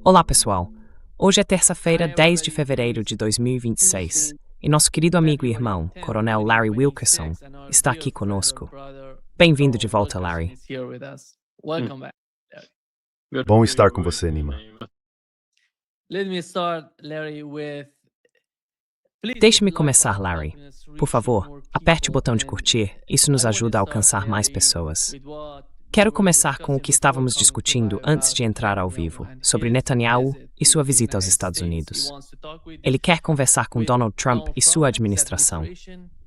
Olá, pessoal. Hoje é terça-feira, 10 de fevereiro de 2026, e nosso querido amigo e irmão, Coronel Larry Wilkerson, está aqui conosco. Bem-vindo de volta, Larry. Bom estar com você, Nima. Deixe-me começar, Larry. Por favor, aperte o botão de curtir, isso nos ajuda a alcançar mais pessoas. Quero começar com o que estávamos discutindo antes de entrar ao vivo, sobre Netanyahu e sua visita aos Estados Unidos. Ele quer conversar com Donald Trump e sua administração.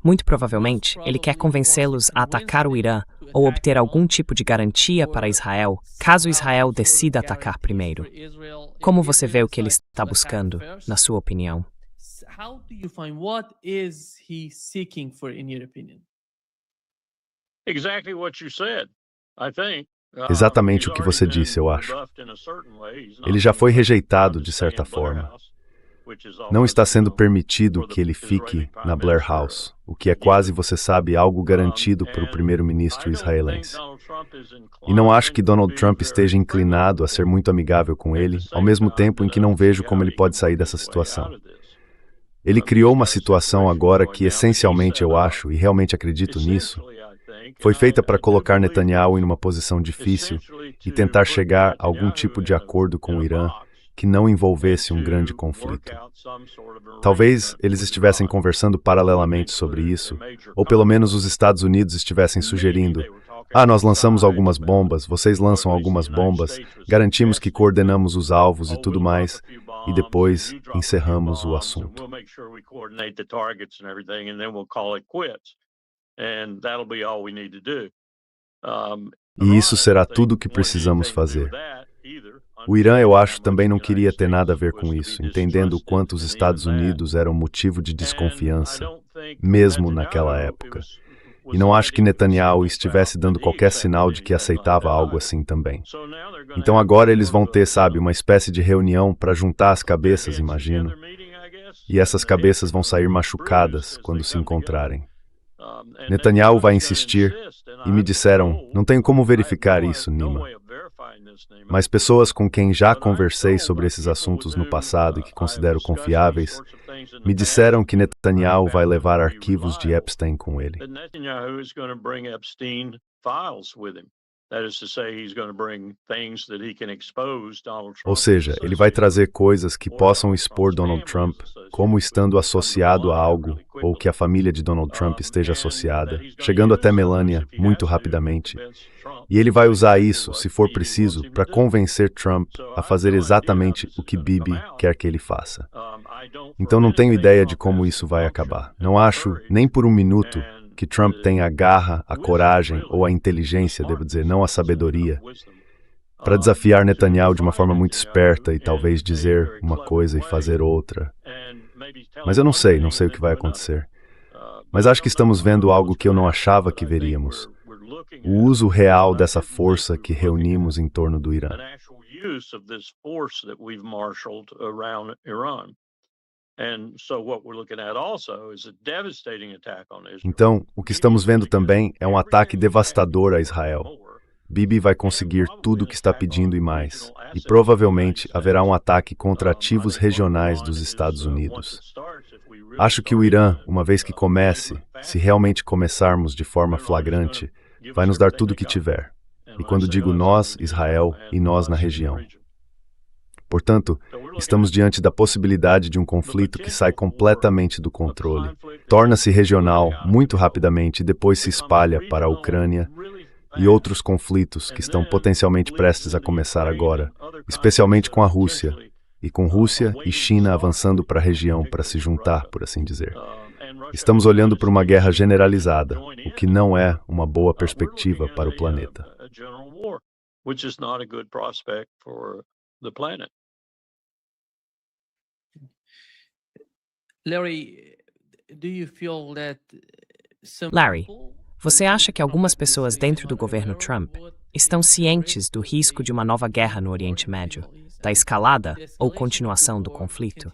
Muito provavelmente, ele quer convencê-los a atacar o Irã ou obter algum tipo de garantia para Israel, caso Israel decida atacar primeiro. Como você vê o que ele está buscando, na sua opinião? What is he seeking for, in your opinion? Exactly what you said, I think. Exatamente o que você disse, eu acho. Ele já foi rejeitado de certa forma. Não está sendo permitido que ele fique na Blair House, o que é quase, você sabe, algo garantido para o primeiro-ministro israelense. E não acho que Donald Trump esteja inclinado a ser muito amigável com ele, ao mesmo tempo em que não vejo como ele pode sair dessa situação. Ele criou uma situação agora que, essencialmente, eu acho, e realmente acredito nisso, foi feita para colocar Netanyahu em uma posição difícil e tentar chegar a algum tipo de acordo com o Irã que não envolvesse um grande conflito. Talvez eles estivessem conversando paralelamente sobre isso, ou pelo menos os Estados Unidos estivessem sugerindo: nós lançamos algumas bombas, vocês lançam algumas bombas, garantimos que coordenamos os alvos e tudo mais, e depois encerramos o assunto. E isso será tudo o que precisamos fazer. O Irã, eu acho, também não queria ter nada a ver com isso, entendendo o quanto os Estados Unidos eram motivo de desconfiança, mesmo naquela época. E não acho que Netanyahu estivesse dando qualquer sinal de que aceitava algo assim também. Então agora eles vão ter, sabe, uma espécie de reunião para juntar as cabeças, imagino. E essas cabeças vão sair machucadas quando se encontrarem. Netanyahu vai insistir, e me disseram, não tenho como verificar isso, Nima. Mas pessoas com quem já conversei sobre esses assuntos no passado e que considero confiáveis, me disseram que Netanyahu vai levar arquivos de Epstein com ele. Ou seja, ele vai trazer coisas que possam expor Donald Trump como estando associado a algo, ou que a família de Donald Trump esteja associada, chegando até Melania muito rapidamente. E ele vai usar isso, se for preciso, para convencer Trump a fazer exatamente o que Bibi quer que ele faça. Então não tenho ideia de como isso vai acabar. Não acho, nem por um minuto, que Trump tenha a garra, a coragem ou a inteligência, devo dizer, não a sabedoria, para desafiar Netanyahu de uma forma muito esperta e talvez dizer uma coisa e fazer outra. Mas eu não sei o que vai acontecer. Mas acho que estamos vendo algo que eu não achava que veríamos. O uso real dessa força que reunimos em torno do Irã. Então, o que estamos vendo também é um ataque devastador a Israel. Bibi vai conseguir tudo o que está pedindo e mais, e provavelmente haverá um ataque contra ativos regionais dos Estados Unidos. Acho que o Irã, uma vez que comece, se realmente começarmos de forma flagrante, vai nos dar tudo o que tiver. E quando digo nós, Israel, e nós na região. Portanto, estamos diante da possibilidade de um conflito que sai completamente do controle, torna-se regional muito rapidamente e depois se espalha para a Ucrânia e outros conflitos que estão potencialmente prestes a começar agora, especialmente com a Rússia, e com Rússia e China avançando para a região para se juntar, por assim dizer. Estamos olhando para uma guerra generalizada, o que não é uma boa perspectiva para o planeta. Larry, você acha que algumas pessoas dentro do governo Trump estão cientes do risco de uma nova guerra no Oriente Médio, da escalada ou continuação do conflito?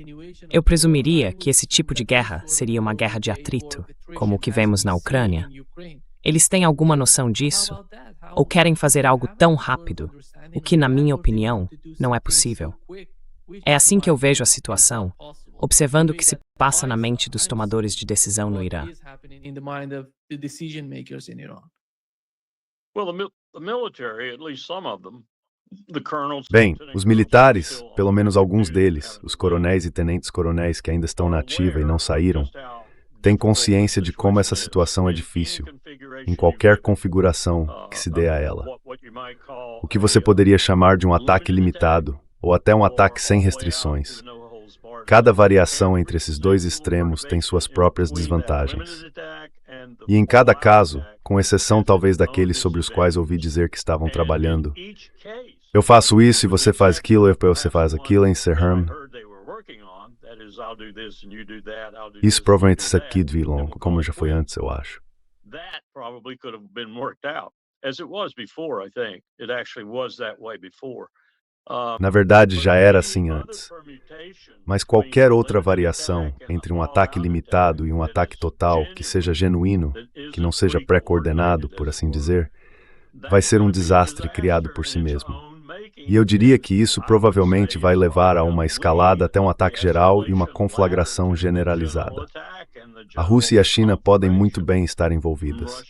Eu presumiria que esse tipo de guerra seria uma guerra de atrito, como o que vemos na Ucrânia. Eles têm alguma noção disso? Ou querem fazer algo tão rápido, o que, na minha opinião, não é possível? É assim que eu vejo a situação, observando o que se passa na mente dos tomadores de decisão no Irã. Bem, os militares, pelo menos alguns deles, os coronéis e tenentes-coronéis que ainda estão na ativa e não saíram, têm consciência de como essa situação é difícil, em qualquer configuração que se dê a ela. O que você poderia chamar de um ataque limitado, ou até um ataque sem restrições. Cada variação entre esses dois extremos tem suas próprias desvantagens. E em cada caso, com exceção talvez daqueles sobre os quais ouvi dizer que estavam trabalhando, eu faço isso e você faz aquilo, e você faz aquilo em Serham. Isso provavelmente se aqui de vilão, como já foi antes, eu acho. Na verdade, já era assim antes. Mas qualquer outra variação entre um ataque limitado e um ataque total que seja genuíno, que não seja pré-coordenado, por assim dizer, vai ser um desastre criado por si mesmo. E eu diria que isso provavelmente vai levar a uma escalada até um ataque geral e uma conflagração generalizada. A Rússia e a China podem muito bem estar envolvidas.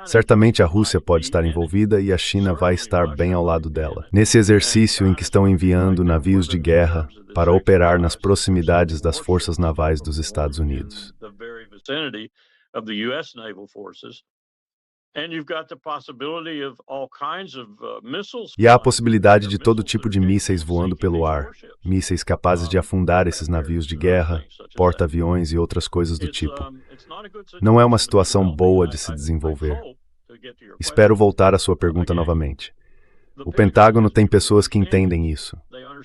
Certamente a Rússia pode estar envolvida e a China vai estar bem ao lado dela, nesse exercício em que estão enviando navios de guerra para operar nas proximidades das forças navais dos Estados Unidos. E há a possibilidade de todo tipo de mísseis voando pelo ar, mísseis capazes de afundar esses navios de guerra, porta-aviões e outras coisas do tipo. Não é uma situação boa de se desenvolver. Espero voltar à sua pergunta novamente. O Pentágono tem pessoas que entendem isso.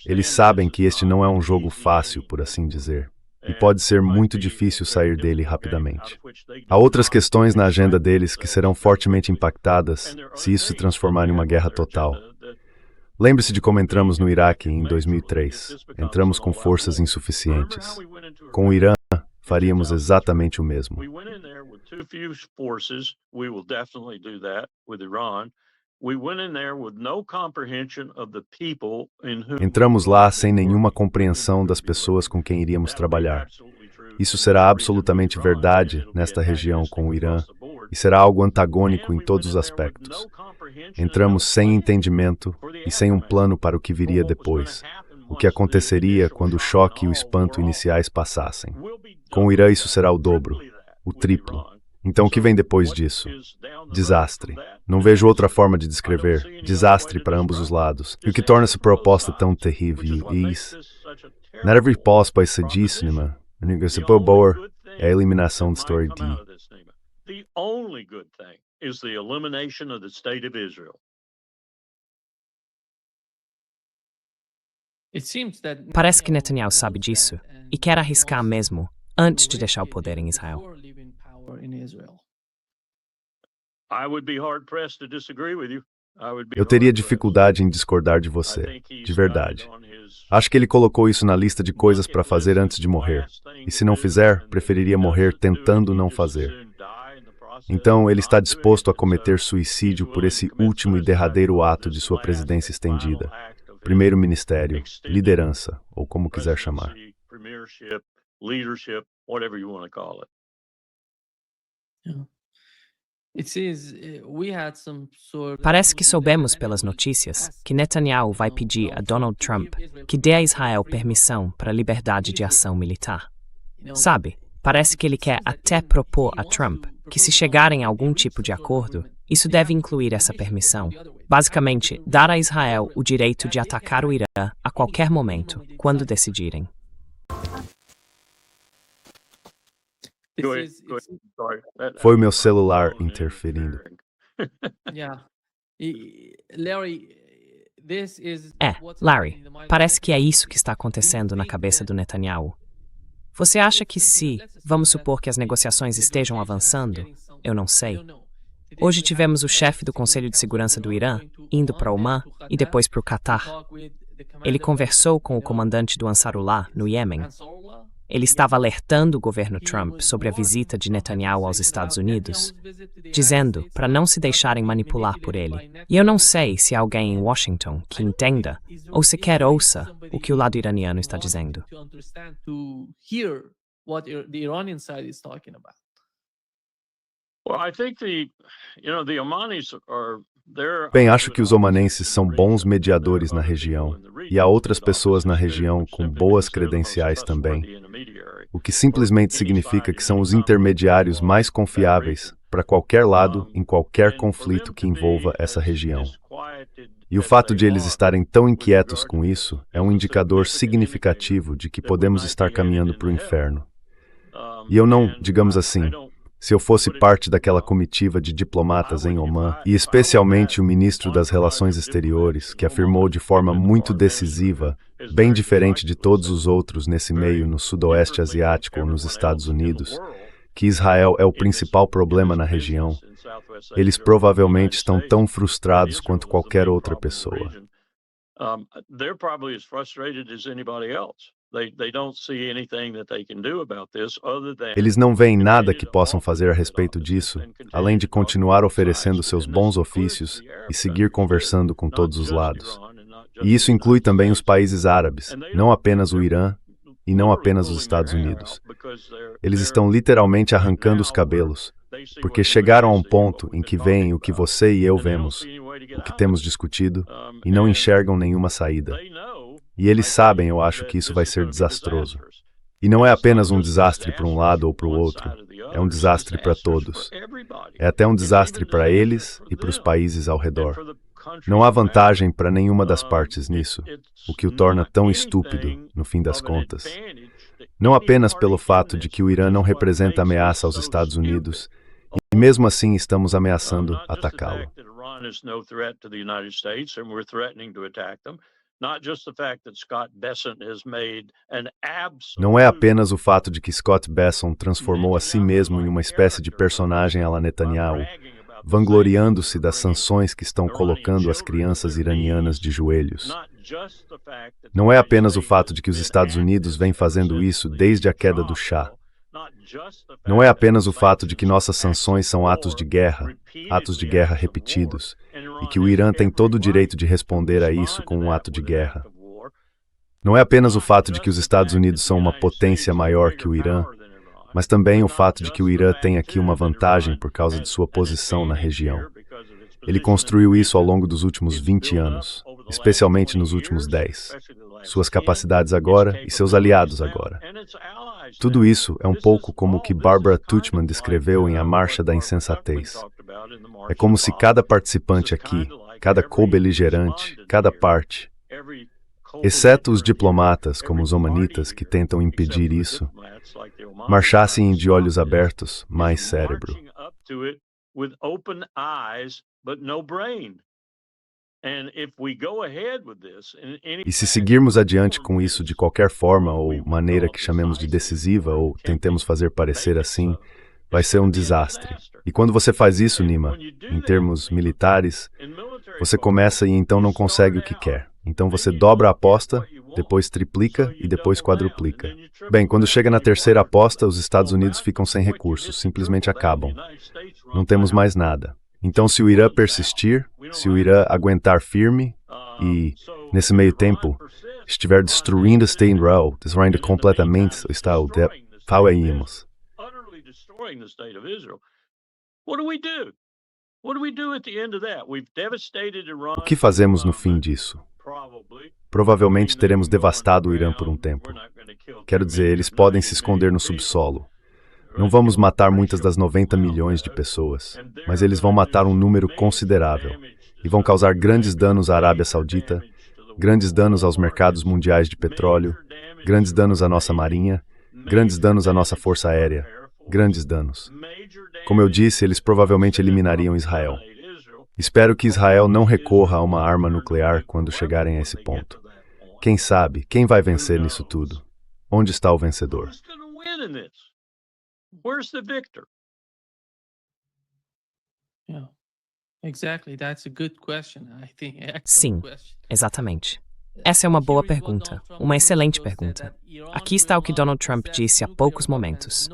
Eles sabem que este não é um jogo fácil, por assim dizer. E pode ser muito difícil sair dele rapidamente. Há outras questões na agenda deles que serão fortemente impactadas se isso se transformar em uma guerra total. Lembre-se de como entramos no Iraque em 2003. Entramos com forças insuficientes. Com o Irã, faríamos exatamente o mesmo. Entramos lá sem nenhuma compreensão das pessoas com quem iríamos trabalhar. Isso será absolutamente verdade nesta região com o Irã e será algo antagônico em todos os aspectos. Entramos sem entendimento e sem um plano para o que viria depois, o que aconteceria quando o choque e o espanto iniciais passassem. Com o Irã isso será o dobro, o triplo. Então o que vem depois disso? Desastre. Não vejo outra forma de descrever. Desastre para ambos os lados. E o que torna essa proposta tão terrível é not every pause vai ser disso, né? É a eliminação do Story D. The only good thing is the elimination of the state of Israel. Parece que Netanyahu sabe disso e quer arriscar mesmo antes de deixar o poder em Israel. Eu teria dificuldade em discordar de você, de verdade. Acho que ele colocou isso na lista de coisas para fazer antes de morrer. E se não fizer, preferiria morrer tentando não fazer. Então, ele está disposto a cometer suicídio por esse último e derradeiro ato de sua presidência estendida. Primeiro ministério, liderança, ou como quiser chamar. Parece que soubemos pelas notícias que Netanyahu vai pedir a Donald Trump que dê a Israel permissão para a liberdade de ação militar. Sabe, parece que ele quer até propor a Trump que, se chegarem a algum tipo de acordo, isso deve incluir essa permissão. Basicamente, dar a Israel o direito de atacar o Irã a qualquer momento, quando decidirem. Foi o meu celular interferindo. Larry, parece que é isso que está acontecendo na cabeça do Netanyahu. Você acha que vamos supor que as negociações estejam avançando? Eu não sei. Hoje tivemos o chefe do Conselho de Segurança do Irã indo para Omã e depois para o Catar. Ele conversou com o comandante do Ansarullah, no Iêmen. Ele estava alertando o governo Trump sobre a visita de Netanyahu aos Estados Unidos, dizendo para não se deixarem manipular por ele. E eu não sei se há alguém em Washington que entenda ou sequer ouça o que o lado iraniano está dizendo. Bem, acho que os omanenses são bons mediadores na região, e há outras pessoas na região com boas credenciais também, o que simplesmente significa que são os intermediários mais confiáveis para qualquer lado em qualquer conflito que envolva essa região. E o fato de eles estarem tão inquietos com isso é um indicador significativo de que podemos estar caminhando para o inferno. E eu não, digamos assim, se eu fosse parte daquela comitiva de diplomatas em Omã, e especialmente o ministro das Relações Exteriores, que afirmou de forma muito decisiva, bem diferente de todos os outros nesse meio no Sudoeste Asiático ou nos Estados Unidos, que Israel é o principal problema na região, eles provavelmente estão tão frustrados quanto qualquer outra pessoa. Eles não veem nada que possam fazer a respeito disso, além de continuar oferecendo seus bons ofícios e seguir conversando com todos os lados. E isso inclui também os países árabes, não apenas o Irã e não apenas os Estados Unidos. Eles estão literalmente arrancando os cabelos, porque chegaram a um ponto em que veem o que você e eu vemos, o que temos discutido, e não enxergam nenhuma saída. E eles sabem, eu acho, que isso vai ser desastroso. E não é apenas um desastre para um lado ou para o outro, é um desastre para todos. É até um desastre para eles e para os países ao redor. Não há vantagem para nenhuma das partes nisso, o que o torna tão estúpido, no fim das contas. Não apenas pelo fato de que o Irã não representa ameaça aos Estados Unidos, e mesmo assim estamos ameaçando atacá-lo. Não é apenas o fato de que Scott Bessent transformou a si mesmo em uma espécie de personagem à la Netanyahu, vangloriando-se das sanções que estão colocando as crianças iranianas de joelhos. Não é apenas o fato de que os Estados Unidos vêm fazendo isso desde a queda do Shah. Não é apenas o fato de que nossas sanções são atos de guerra repetidos, e que o Irã tem todo o direito de responder a isso com um ato de guerra. Não é apenas o fato de que os Estados Unidos são uma potência maior que o Irã, mas também o fato de que o Irã tem aqui uma vantagem por causa de sua posição na região. Ele construiu isso ao longo dos últimos 20 anos, especialmente nos últimos 10. Suas capacidades agora e seus aliados agora. Tudo isso é um pouco como o que Barbara Tuchman descreveu em A Marcha da Insensatez. É como se cada participante aqui, cada co-beligerante, cada parte, exceto os diplomatas como os omanitas que tentam impedir isso, marchassem de olhos abertos, mais cérebro. E se seguirmos adiante com isso de qualquer forma ou maneira que chamemos de decisiva ou tentemos fazer parecer assim, vai ser um desastre. E quando você faz isso, Nima, em termos militares, você começa e então não consegue o que quer. Então você dobra a aposta, depois triplica e depois quadruplica. Bem, quando chega na terceira aposta, os Estados Unidos ficam sem recursos, simplesmente acabam. Não temos mais nada. Então, se o Irã persistir, se o Irã aguentar firme e, nesse meio tempo, estiver destruindo Israel completamente o Estado de Palestina, o que fazemos no fim disso? Provavelmente teremos devastado o Irã por um tempo. Quero dizer, eles podem se esconder no subsolo. Não vamos matar muitas das 90 milhões de pessoas, mas eles vão matar um número considerável e vão causar grandes danos à Arábia Saudita, grandes danos aos mercados mundiais de petróleo, grandes danos à nossa marinha, grandes danos à nossa força aérea, grandes danos. Como eu disse, eles provavelmente eliminariam Israel. Espero que Israel não recorra a uma arma nuclear quando chegarem a esse ponto. Quem sabe, quem vai vencer nisso tudo? Onde está o vencedor? Where's the victor? Yeah, exactly. That's a good question. I think. Sim, exatamente. Essa é uma boa pergunta, uma excelente pergunta. Aqui está o que Donald Trump disse há poucos momentos: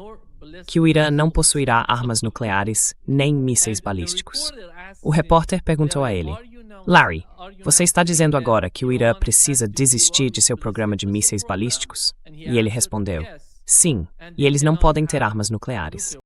que o Irã não possuirá armas nucleares nem mísseis balísticos. O repórter perguntou a ele: Larry, você está dizendo agora que o Irã precisa desistir de seu programa de mísseis balísticos? E ele respondeu: sim, e eles não podem ter armas nucleares.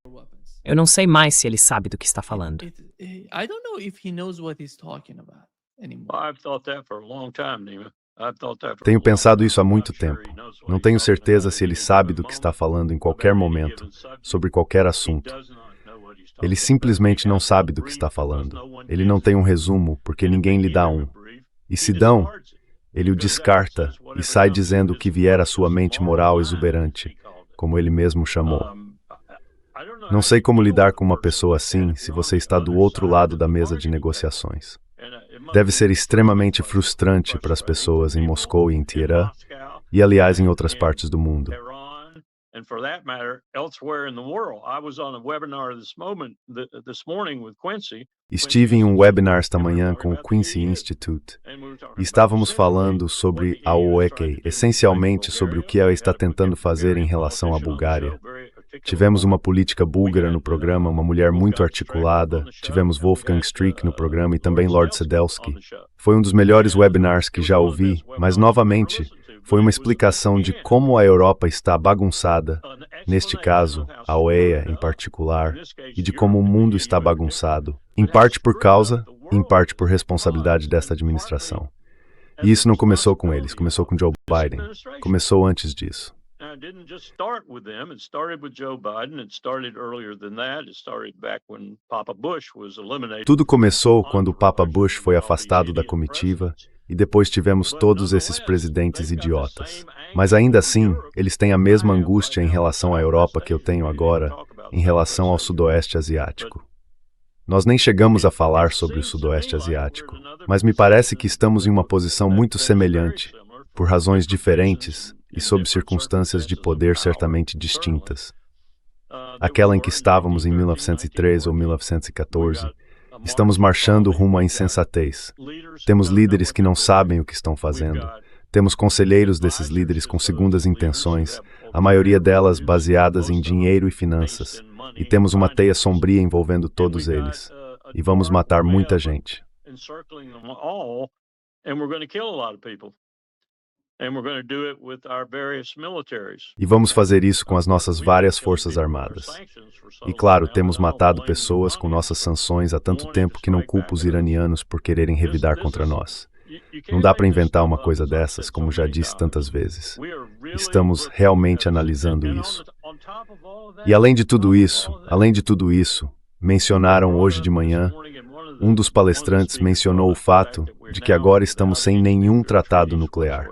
Eu não sei mais se ele sabe do que está falando. I don't know if he knows what he's talking about anymore. I've thought that for a long time, Nima. I've thought that for a Tenho long pensado time. isso há I'm muito not sure tempo. he knows what Não he's tenho talking certeza about se ele at any sabe given do que está moment, falando em about qualquer any momento, given subject. sobre qualquer He assunto. does not know what he's Ele talking about. simplesmente He não has no sabe do que brief está because falando. no one Ele gives não tem um him. resumo porque And if ninguém they lhe give dá him a um. brief, E he se dão, discards it, ele o because then descarta says e whatever sai comes dizendo o into que his vier à sua conscious mente moral moral mind, exuberante, he called it. como ele mesmo chamou. I don't know Não how sei you como deal lidar with a com uma person pessoa like that assim if se you're on você the está do other outro side lado of da the mesa de bargaining table. negociações. It must Deve be ser extremamente extremely frustrante para as frustrating for pessoas em people Moscou e em in Teherã, Moscow e aliás em and outras in partes do mundo. Tehran, and for that matter, elsewhere in the world. I was on a webinar this morning with Quincy Estive em um Institute, webinar esta and we were manhã talking com o about the Quincy EU, Institute and we were talking e about estávamos essentially falando what sobre the a EU is trying OEK, to do essencialmente with sobre o Bulgaria. que ela We está had a tentando fazer em Bulgarian relação à politician on the Bulgária. show, very articulate Tivemos uma woman. política We búlgara no had programa, uma mulher muito Wolfgang Streeck on articulada. the show, Tivemos and we Wolfgang had Streeck no programa e Lord também Lord Sedelsky on Sedelsky. the show. Foi um dos melhores And webinars que it was já one of the ouvi, best mas webinars I've ever novamente listened to, foi but uma it was explicação de again como a Europa está bagunçada, an neste explanation caso, of how a OEA screwed em up, particular, in this case e de como o Europe and the mundo EU está in particular, bagunçado, em but how parte por screwed up causa, the em world parte por was, responsabilidade desta and partly administração. as E a isso não começou com eles, responsibility começou com of Joe this Biden. administration. Começou antes disso. And it didn't just start with them. It started with Joe Biden. It started earlier than that. It started back when Papa Bush was eliminated Tudo começou from quando o Papa entourage, Bush and foi we got all these afastado da idiot comitiva, presidents. e depois tivemos But todos esses nonetheless, presidentes they've got the idiotas. same Mas angst ainda over assim, Europe eles têm a that I mesma have right angústia em now relação à about Europa West que eu Asia. tenho We didn't even agora talk about em Southwest relação ao Asia, Sudoeste but Asiático. Nós nem chegamos a falar sobre o seems to me Sudoeste like we're Asiático, in another mas me parece position que estamos em uma posição muito that is very semelhante, similar por for razões different reasons diferentes e and sob different circunstâncias de circumstances of poder power, certamente certainly, distintas. that we Aquela em were que in estávamos em 1913, 1913 ou 1914. We 1914, got a estamos marching marchando folly. rumo à We've got insensatez. leaders who Temos don't know líderes what que não they're doing. sabem o que estão We've fazendo. got Temos conselheiros desses advisors líderes to com those segundas leaders who intenções, have a maioria ulterior delas motives, baseadas em most of them dinheiro e based finanças. in money E and temos uma teia finances. sombria envolvendo And todos we got eles. a E vamos dark matar muita web gente. encircling them all, and we're going to kill a lot of people. And we're going to do it with our various militaries. E vamos fazer isso com as nossas We've been várias killing forças people with our armadas. sanctions for so E long claro, now, temos and I don't matado blame the pessoas com Iranians nossas for sanções há tanto wanting to tempo que não strike culpo back os at us. iranianos por quererem revidar This contra is nós. you Não can't dá make para this inventar stuff uma up, coisa as I've dessas, said como so já many disse times. tantas vezes. We are really Estamos looking realmente at analisando and isso. on top of all of E that, além de on top tudo of isso, all of that, além de tudo isso, mencionaram brought hoje de up this manhã, morning and um dos palestrantes mencionou o fato de que agora estamos sem nenhum tratado nuclear.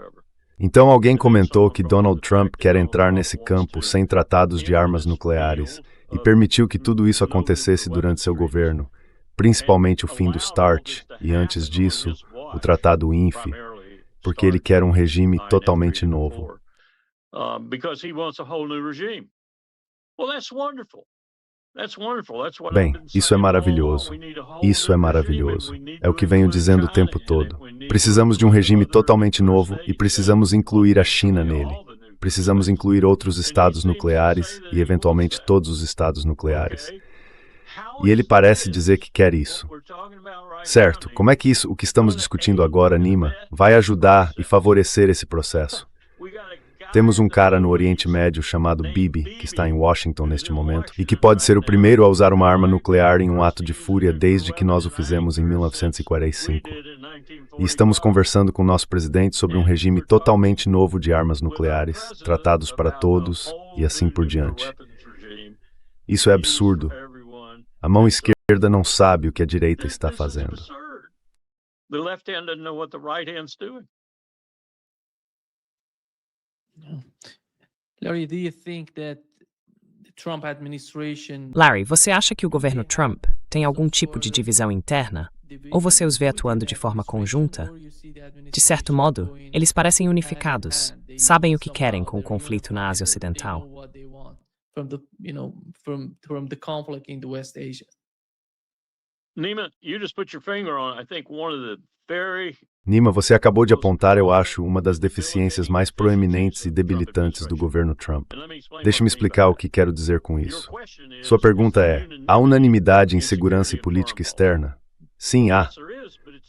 Então alguém comentou que Donald Trump quer entrar nesse campo sem tratados de armas nucleares e permitiu que tudo isso acontecesse durante seu governo, principalmente o fim do START e, antes disso, o Tratado INF, porque ele quer um regime totalmente novo. Because he wants a whole new regime. Well, that's wonderful. Bem, isso é maravilhoso. Isso é maravilhoso. É o que venho dizendo o tempo todo. Precisamos de um regime totalmente novo e precisamos incluir a China nele. Precisamos incluir outros estados nucleares e, eventualmente, todos os estados nucleares. E ele parece dizer que quer isso. Certo, como é que isso, o que estamos discutindo agora, Nima, vai ajudar e favorecer esse processo? Temos um cara no Oriente Médio chamado Bibi, que está em Washington neste momento, e que pode ser o primeiro a usar uma arma nuclear em um ato de fúria desde que nós o fizemos em 1945. E estamos conversando com o nosso presidente sobre um regime totalmente novo de armas nucleares, tratados para todos e assim por diante. Isso é absurdo. A mão esquerda não sabe o que a direita está fazendo. The left hand doesn't know what the right hand's doing. Larry, do you think that the Trump administration Larry, você acha que o governo Trump tem algum tipo de divisão interna? Ou você os vê atuando de forma conjunta? De certo modo, eles parecem unificados, sabem o que querem com o conflito na Ásia Ocidental. From the conflict in the West Asia? Nima, you just put your finger on, I think, one of the Nima, você acabou de apontar, eu acho, uma das deficiências mais proeminentes e debilitantes do governo Trump. Deixe-me explicar o que quero dizer com isso. Sua pergunta é: há unanimidade em segurança e política externa? Sim, há.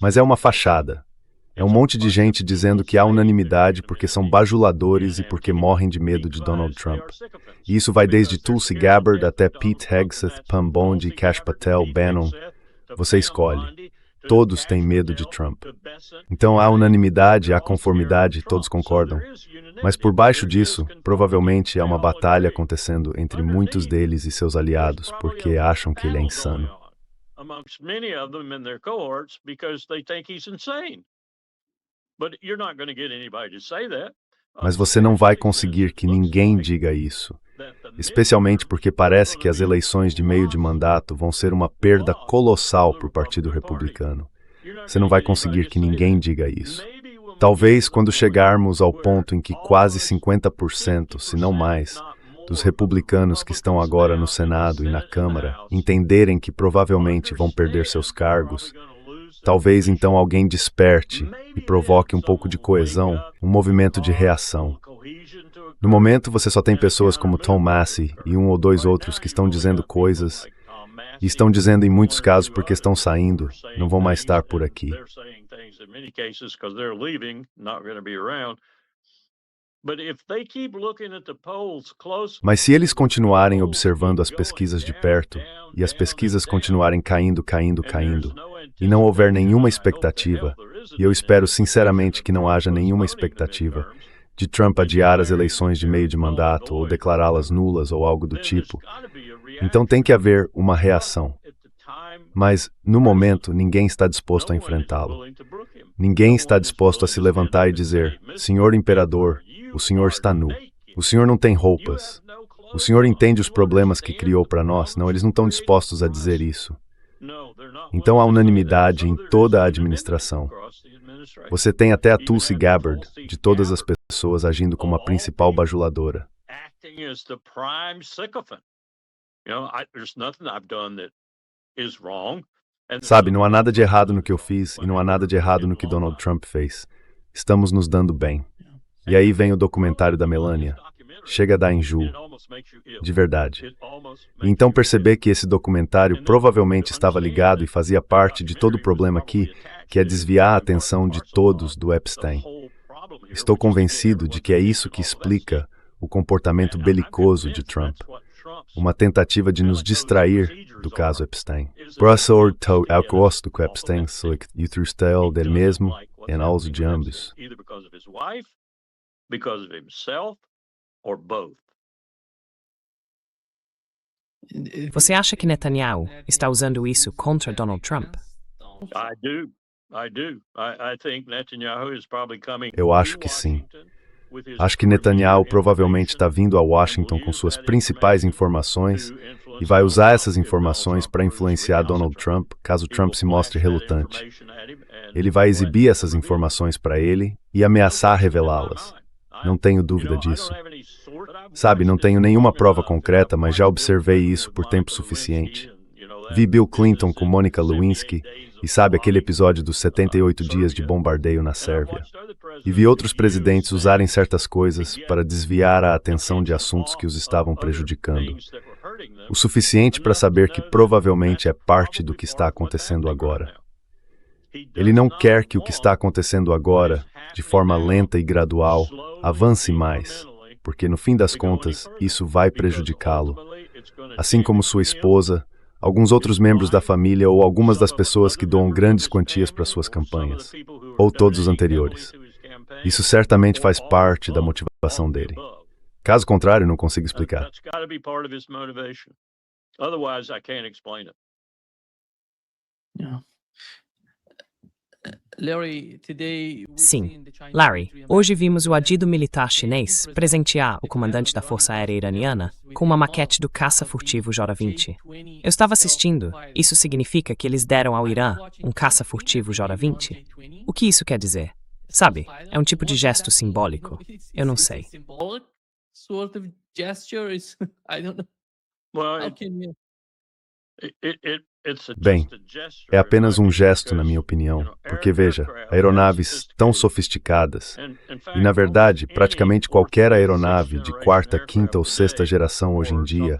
Mas é uma fachada. É um monte de gente dizendo que há unanimidade porque são bajuladores e porque morrem de medo de Donald Trump. E isso vai desde Tulsi Gabbard até Pete Hegseth, Pam Bondi, Kash Patel, Bannon. Você escolhe. Todos têm medo de Trump. Então há unanimidade, há conformidade, todos concordam. Mas por baixo disso, provavelmente há uma batalha acontecendo entre muitos deles e seus aliados, porque acham que ele é insano. Mas você não vai conseguir que ninguém diga isso. Especialmente porque parece que as eleições de meio de mandato vão ser uma perda colossal para o Partido Republicano. Você não vai conseguir que ninguém diga isso. Talvez quando chegarmos ao ponto em que quase 50%, se não mais, dos republicanos que estão agora no Senado e na Câmara entenderem que provavelmente vão perder seus cargos, talvez então alguém desperte e provoque um pouco de coesão, um movimento de reação. No momento, você só tem pessoas como Tom Massey e um ou dois outros que estão dizendo coisas, e estão dizendo em muitos casos porque estão saindo, não vão mais estar por aqui. Mas se eles continuarem observando as pesquisas de perto, e as pesquisas continuarem caindo, e não houver nenhuma expectativa, e eu espero sinceramente que não haja nenhuma expectativa, de Trump adiar as eleições de meio de mandato ou declará-las nulas ou algo do tipo, então tem que haver uma reação. Mas, no momento, ninguém está disposto a enfrentá-lo. Ninguém está disposto a se levantar e dizer: Senhor Imperador, o Senhor está nu. O Senhor não tem roupas. O Senhor entende os problemas que criou para nós. Não, eles não estão dispostos a dizer isso. Então há unanimidade em toda a administração. Você tem até a Tulsi Gabbard, de todas as pessoas, agindo como a principal bajuladora. Sabe, não há nada de errado no que eu fiz e não há nada de errado no que Donald Trump fez. Estamos nos dando bem. E aí vem o documentário da Melania. Chega a dar enjoo. De verdade. E então perceber que esse documentário provavelmente estava ligado e fazia parte de todo o problema aqui, que é desviar a atenção de todos do Epstein. Estou convencido de que é isso que explica o comportamento belicoso de Trump. Uma tentativa de nos distrair do caso Epstein. Professor, eu gosto do Epstein, só que o dele mesmo e aos de ambos. Você acha que Netanyahu está usando isso contra Donald Trump? Eu acho que sim. Acho que Netanyahu provavelmente está vindo a Washington com suas principais informações e vai usar essas informações para influenciar Donald Trump, caso Trump se mostre relutante. Ele vai exibir essas informações para ele e ameaçar revelá-las. Não tenho dúvida disso. Sabe, não tenho nenhuma prova concreta, mas já observei isso por tempo suficiente. Vi Bill Clinton com Monica Lewinsky e sabe aquele episódio dos 78 dias de bombardeio na Sérvia. E vi outros presidentes usarem certas coisas para desviar a atenção de assuntos que os estavam prejudicando. O suficiente para saber que provavelmente é parte do que está acontecendo agora. Ele não quer que o que está acontecendo agora, de forma lenta e gradual, avance mais, porque no fim das contas, isso vai prejudicá-lo. Assim como sua esposa, alguns outros membros da família ou algumas das pessoas que doam grandes quantias para suas campanhas, ou todos os anteriores. Isso certamente faz parte da motivação dele. Caso contrário, não consigo explicar. Sim. Larry, hoje vimos o adido militar chinês presentear o comandante da Força Aérea Iraniana com uma maquete do caça furtivo J-20. Eu estava assistindo. Isso significa que eles deram ao Irã um caça furtivo J-20? O que isso quer dizer? Sabe, é um tipo de gesto simbólico. Eu não sei. Bem, é apenas um gesto, na minha opinião, porque veja, aeronaves tão sofisticadas, e na verdade, praticamente qualquer aeronave de quarta, quinta ou sexta geração hoje em dia,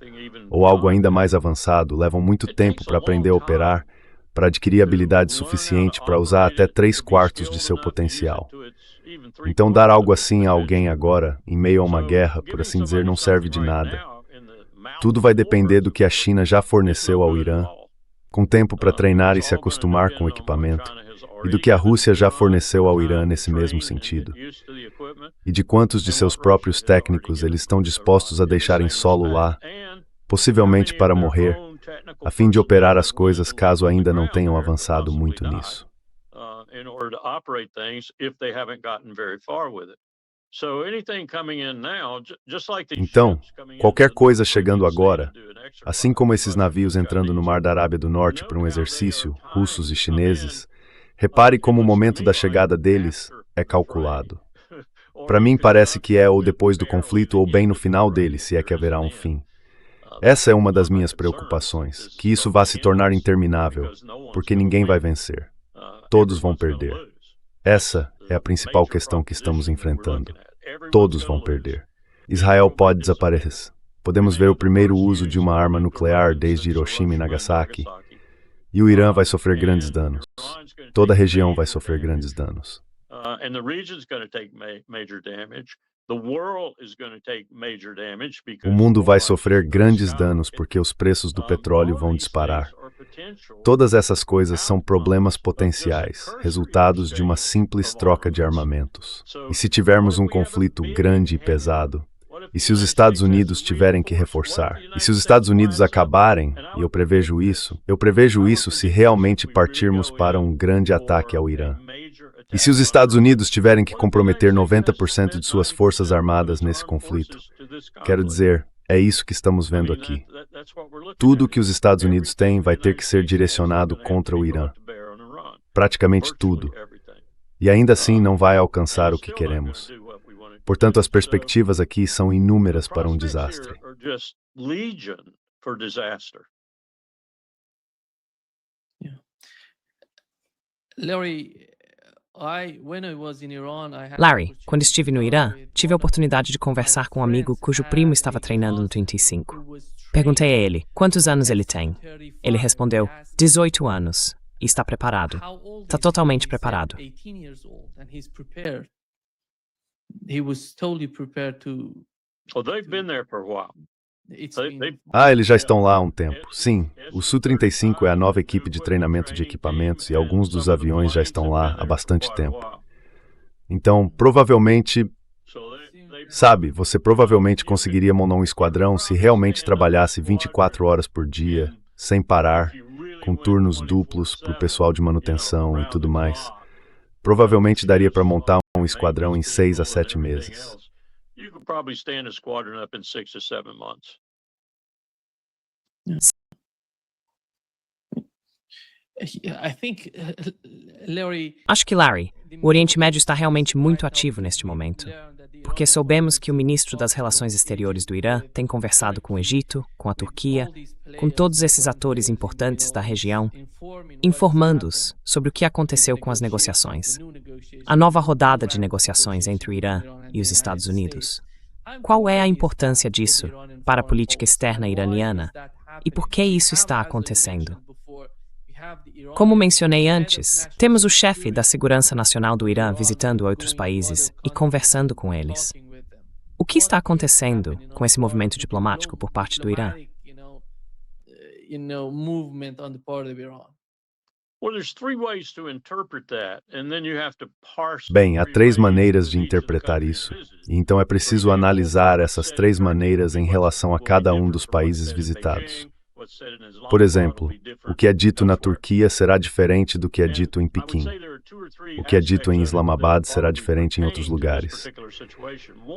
ou algo ainda mais avançado, levam muito tempo para aprender a operar, para adquirir habilidade suficiente para usar até 3/4 de seu potencial. Então, dar algo assim a alguém agora, em meio a uma guerra, por assim dizer, não serve de nada. Tudo vai depender do que a China já forneceu ao Irã, com tempo para treinar e se acostumar com o equipamento, e do que a Rússia já forneceu ao Irã nesse mesmo sentido, e de quantos de seus próprios técnicos eles estão dispostos a deixar em solo lá, possivelmente para morrer, a fim de operar as coisas caso ainda não tenham avançado muito nisso. Então, qualquer coisa chegando agora, assim como esses navios entrando no Mar da Arábia do Norte para um exercício, russos e chineses, repare como o momento da chegada deles é calculado. Para mim parece que é ou depois do conflito ou bem no final dele, se é que haverá um fim. Essa é uma das minhas preocupações, que isso vá se tornar interminável, porque ninguém vai vencer. Todos vão perder. Essa é a principal questão que estamos enfrentando. Todos vão perder. Israel pode desaparecer. Podemos ver o primeiro uso de uma arma nuclear desde Hiroshima e Nagasaki. E o Irã vai sofrer grandes danos. Toda a região vai sofrer grandes danos. O mundo vai sofrer grandes danos porque os preços do petróleo vão disparar. Todas essas coisas são problemas potenciais, resultados de uma simples troca de armamentos. E se tivermos um conflito grande e pesado, e se os Estados Unidos tiverem que reforçar, e se os Estados Unidos acabarem, e eu prevejo isso se realmente partirmos para um grande ataque ao Irã. E se os Estados Unidos tiverem que comprometer 90% de suas forças armadas nesse conflito, quero dizer, é isso que estamos vendo aqui. Tudo que os Estados Unidos têm vai ter que ser direcionado contra o Irã. Praticamente tudo. E ainda assim não vai alcançar o que queremos. Portanto, as perspectivas aqui são inúmeras para um desastre. Larry, quando estive no Irã, tive a oportunidade de conversar com um amigo cujo primo estava treinando no 35. Perguntei a ele quantos anos ele tem. Ele respondeu, 18 anos, e está preparado. Está totalmente preparado. Eles já estão lá há um tempo. Sim, o Su-35 é a nova equipe de treinamento de equipamentos e alguns dos aviões já estão lá há bastante tempo. Então, provavelmente, você provavelmente conseguiria montar um esquadrão se realmente trabalhasse 24 horas por dia, sem parar, com turnos duplos para o pessoal de manutenção e tudo mais. Provavelmente daria para montar um esquadrão em 6 a 7 meses. Acho que, Larry, o Oriente Médio está realmente muito ativo neste momento, porque soubemos que o ministro das Relações Exteriores do Irã tem conversado com o Egito, com a Turquia, com todos esses atores importantes da região, informando-os sobre o que aconteceu com as negociações. A nova rodada de negociações entre o Irã e os Estados Unidos. Qual é a importância disso para a política externa iraniana e por que isso está acontecendo? Como mencionei antes, temos o chefe da Segurança Nacional do Irã visitando outros países e conversando com eles. O que está acontecendo com esse movimento diplomático por parte do Irã? Bem, há 3 maneiras de interpretar isso, e então é preciso analisar essas 3 maneiras em relação a cada um dos países visitados. Por exemplo, o que é dito na Turquia será diferente do que é dito em Pequim. O que é dito em Islamabad será diferente em outros lugares.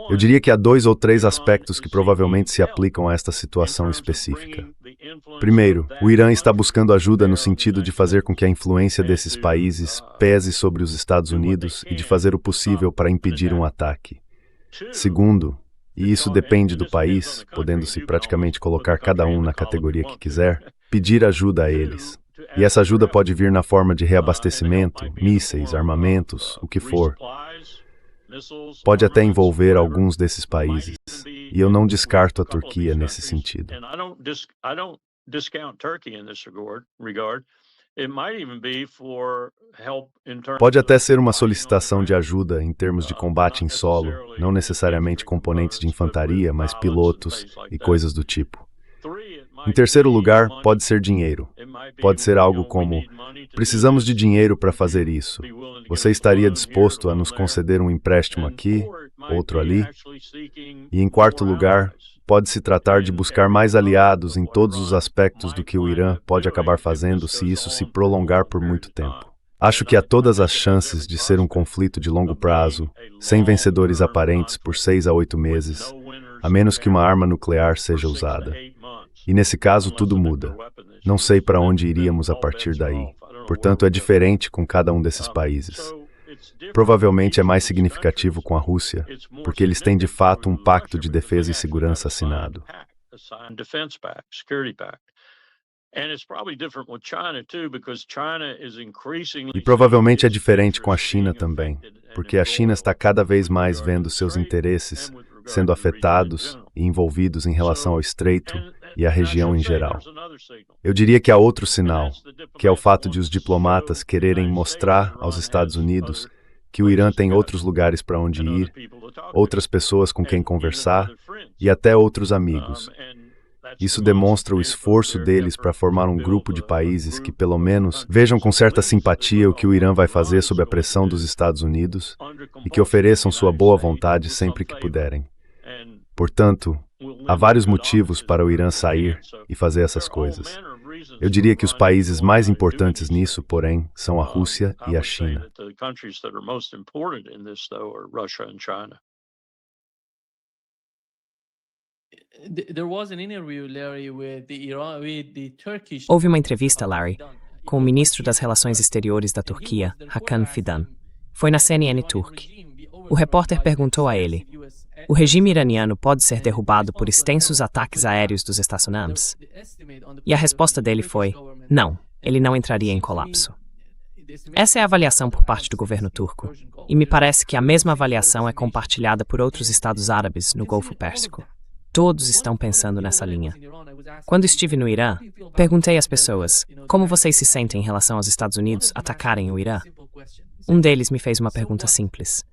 Eu diria que há 2 ou 3 aspectos que provavelmente se aplicam a esta situação específica. Primeiro, o Irã está buscando ajuda no sentido de fazer com que a influência desses países pese sobre os Estados Unidos e de fazer o possível para impedir um ataque. Segundo, e isso depende do país, podendo-se praticamente colocar cada um na categoria que quiser, pedir ajuda a eles. E essa ajuda pode vir na forma de reabastecimento, mísseis, armamentos, o que for. Pode até envolver alguns desses países. E eu não descarto a Turquia nesse sentido. Pode até ser uma solicitação de ajuda em termos de combate em solo, não necessariamente componentes de infantaria, mas pilotos e coisas do tipo. Em terceiro lugar, pode ser dinheiro. Pode ser algo como: precisamos de dinheiro para fazer isso. Você estaria disposto a nos conceder um empréstimo aqui, outro ali? E em quarto lugar, pode se tratar de buscar mais aliados em todos os aspectos do que o Irã pode acabar fazendo se isso se prolongar por muito tempo. Acho que há todas as chances de ser um conflito de longo prazo, sem vencedores aparentes por 6 a 8 meses, a menos que uma arma nuclear seja usada. E nesse caso tudo muda. Não sei para onde iríamos a partir daí. Portanto, é diferente com cada um desses países. Provavelmente é mais significativo com a Rússia, porque eles têm de fato um pacto de defesa e segurança assinado. E provavelmente é diferente com a China também, porque a China está cada vez mais vendo seus interesses sendo afetados e envolvidos em relação ao Estreito e à região em geral. Eu diria que há outro sinal, que é o fato de os diplomatas quererem mostrar aos Estados Unidos que o Irã tem outros lugares para onde ir, outras pessoas com quem conversar e até outros amigos. Isso demonstra o esforço deles para formar um grupo de países que, pelo menos, vejam com certa simpatia o que o Irã vai fazer sob a pressão dos Estados Unidos e que ofereçam sua boa vontade sempre que puderem. Portanto, há vários motivos para o Irã sair e fazer essas coisas. Eu diria que os países mais importantes nisso, porém, são a Rússia e a China. Houve uma entrevista, Larry, com o ministro das Relações Exteriores da Turquia, Hakan Fidan. Foi na CNN Turk. O repórter perguntou a ele: o regime iraniano pode ser derrubado por extensos ataques aéreos dos Estados Unidos? E a resposta dele foi: não, ele não entraria em colapso. Essa é a avaliação por parte do governo turco, e me parece que a mesma avaliação é compartilhada por outros estados árabes no Golfo Pérsico. Todos estão pensando nessa linha. Quando estive no Irã, perguntei às pessoas: como vocês se sentem em relação aos Estados Unidos atacarem o Irã? Um deles me fez uma pergunta simples.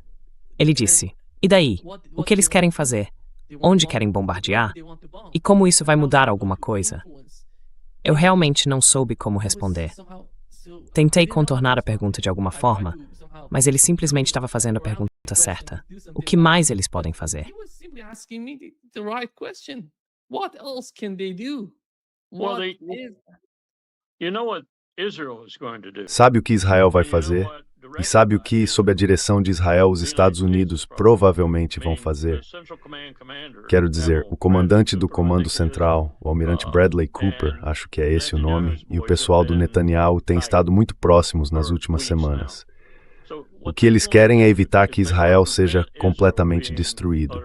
Ele disse: e daí? O que eles querem fazer? Onde querem bombardear? E como isso vai mudar alguma coisa? Eu realmente não soube como responder. Tentei contornar a pergunta de alguma forma, mas ele simplesmente estava fazendo a pergunta certa. O que mais eles podem fazer? Sabe o que Israel vai fazer? E sabe o que, sob a direção de Israel, os Estados Unidos provavelmente vão fazer? Quero dizer, o comandante do Comando Central, o almirante Bradley Cooper, acho que é esse o nome, e o pessoal do Netanyahu têm estado muito próximos nas últimas semanas. O que eles querem é evitar que Israel seja completamente destruído.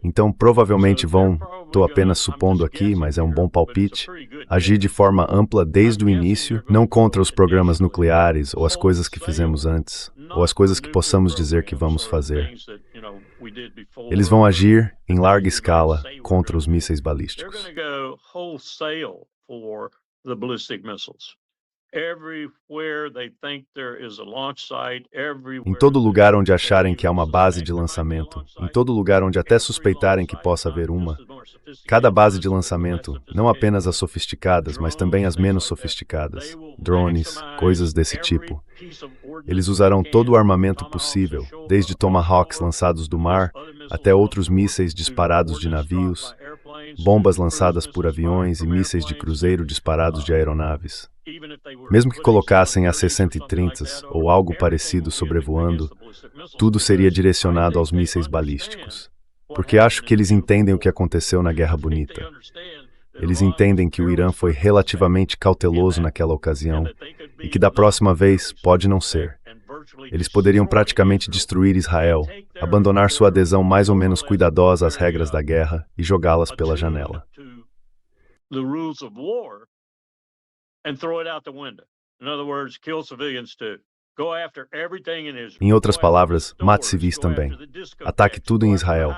Então, provavelmente vão, estou apenas supondo aqui, mas é um bom palpite, agir de forma ampla desde o início, não contra os programas nucleares ou as coisas que fizemos antes, ou as coisas que possamos dizer que vamos fazer. Eles vão agir, em larga escala, contra os mísseis balísticos. Em todo lugar onde acharem que há uma base de lançamento, em todo lugar onde até suspeitarem que possa haver uma, cada base de lançamento, não apenas as sofisticadas, mas também as menos sofisticadas, drones, coisas desse tipo, eles usarão todo o armamento possível, desde Tomahawks lançados do mar, até outros mísseis disparados de navios, bombas lançadas por aviões e mísseis de cruzeiro disparados de aeronaves. Mesmo que colocassem AC-130s ou algo parecido sobrevoando, tudo seria direcionado aos mísseis balísticos. Porque acho que eles entendem o que aconteceu na Guerra Bonita. Eles entendem que o Irã foi relativamente cauteloso naquela ocasião e que da próxima vez pode não ser. Eles poderiam praticamente destruir Israel, abandonar sua adesão mais ou menos cuidadosa às regras da guerra e jogá-las pela janela. and throw it out the window. In other words, kill civilians too. Go after everything in Israel. Em outras palavras, mate civis também. Ataque tudo em Israel.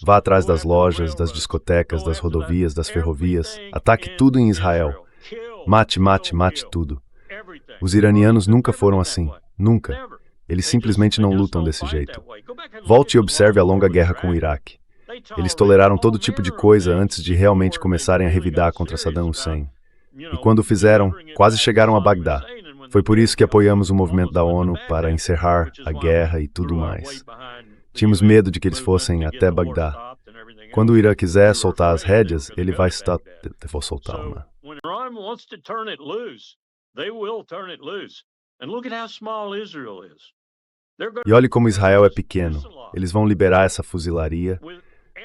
Vá atrás das lojas, das discotecas, das rodovias, das ferrovias. Ataque tudo em Israel. Mate, mate, mate tudo. Os iranianos nunca foram assim. Nunca. Eles simplesmente não lutam desse jeito. Volte e observe a longa guerra com o Iraque. Eles toleraram todo tipo de coisa antes de realmente começarem a revidar contra Saddam Hussein. E quando o fizeram, quase chegaram a Bagdá. Foi por isso que apoiamos o movimento da ONU para encerrar a guerra e tudo mais. Tínhamos medo de que eles fossem até Bagdá. Quando o Irã quiser soltar as rédeas, ele vai estar... Eu vou soltar uma. E olhe como Israel é pequeno. Eles vão liberar essa fuzilaria,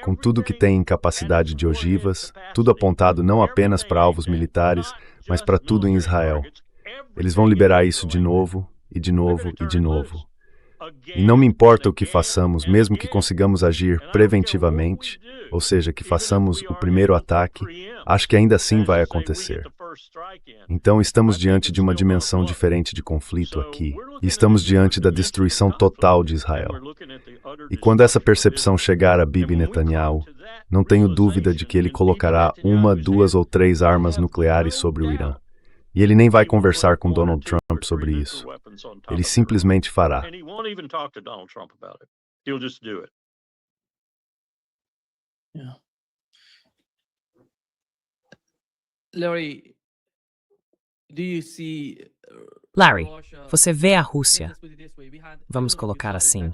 com tudo que tem em capacidade de ogivas, tudo apontado não apenas para alvos militares, mas para tudo em Israel. Eles vão liberar isso de novo, e de novo, e de novo. E não me importa o que façamos, mesmo que consigamos agir preventivamente, ou seja, que façamos o primeiro ataque, acho que ainda assim vai acontecer. Então estamos diante de uma dimensão diferente de conflito aqui, e estamos diante da destruição total de Israel. E quando essa percepção chegar a Bibi Netanyahu, não tenho dúvida de que ele colocará 1, 2 ou 3 armas nucleares sobre o Irã. E ele nem vai conversar com Donald Trump sobre isso. Ele simplesmente fará. Larry, você vê a Rússia, vamos colocar assim.